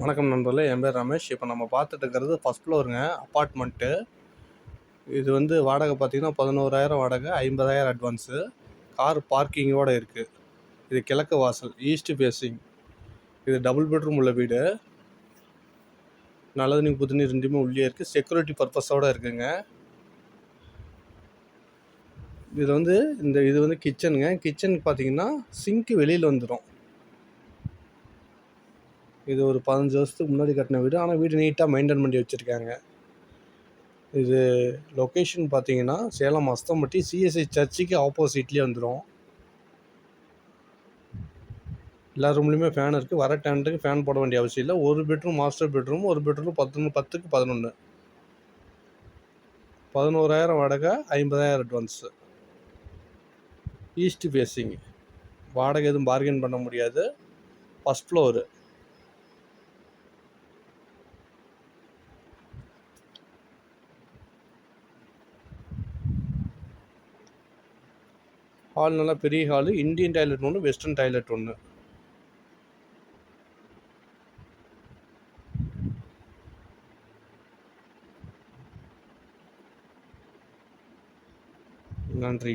வணக்கம் நண்பர்களே, என் பேர் ரமேஷ். இப்போ நம்ம பார்த்துட்டு இருக்கிறது ஃபஸ்ட் ஃப்ளோருங்க, அப்பார்ட்மெண்ட்டு. இது வந்து வாடகை பார்த்தீங்கன்னா 11,000 வாடகை, 50,000 அட்வான்ஸு. கார் பார்க்கிங்கோடு இருக்குது. இது கிழக்கு வாசல், ஈஸ்ட் ஃபேஸிங். இது டபுள் பெட்ரூம் உள்ள வீடு. நல்ல தண்ணி புது நீர் ரெண்டுமே உள்ளே இருக்குது. செக்யூரிட்டி பர்பஸோடு இருக்குங்க. இது வந்து இது வந்து கிச்சனுங்க. கிச்சனுக்கு பார்த்தீங்கன்னா சிங்க்கு வெளியில் வந்துடும். இது ஒரு 15 வருஷத்துக்கு முன்னாடி கட்டின வீடு. ஆனால் வீடு நீட்டாக மெயின்டைன் பண்ணி வச்சுருக்காங்க. இது லொக்கேஷன் பார்த்தீங்கன்னா சேலம் அஸ்தம்பட்டி சிஎஸ்ஐ சர்ச்சுக்கு ஆப்போசிட்லேயே வந்துடும். எல்லா ரூம்லேயுமே ஃபேன் இருக்குது. வர டென்ட்டுக்கு ஃபேன் போட வேண்டிய அவசியம் இல்லை. ஒரு பெட்ரூம் மாஸ்டர் பெட்ரூம், ஒரு பெட்ரூம் 10க்கு 11. 11,000 வாடகை, 50,000 அட்வான்ஸு. East facing. வாடகை எதுவும் பார்கெயின் பண்ண முடியாது. First floor. ஹால் நல்லா பெரிய ஹாலு. இந்தியன் டாய்லெட் ஒன்று, வெஸ்டர்ன் டாய்லெட் ஒன்று. நன்றி.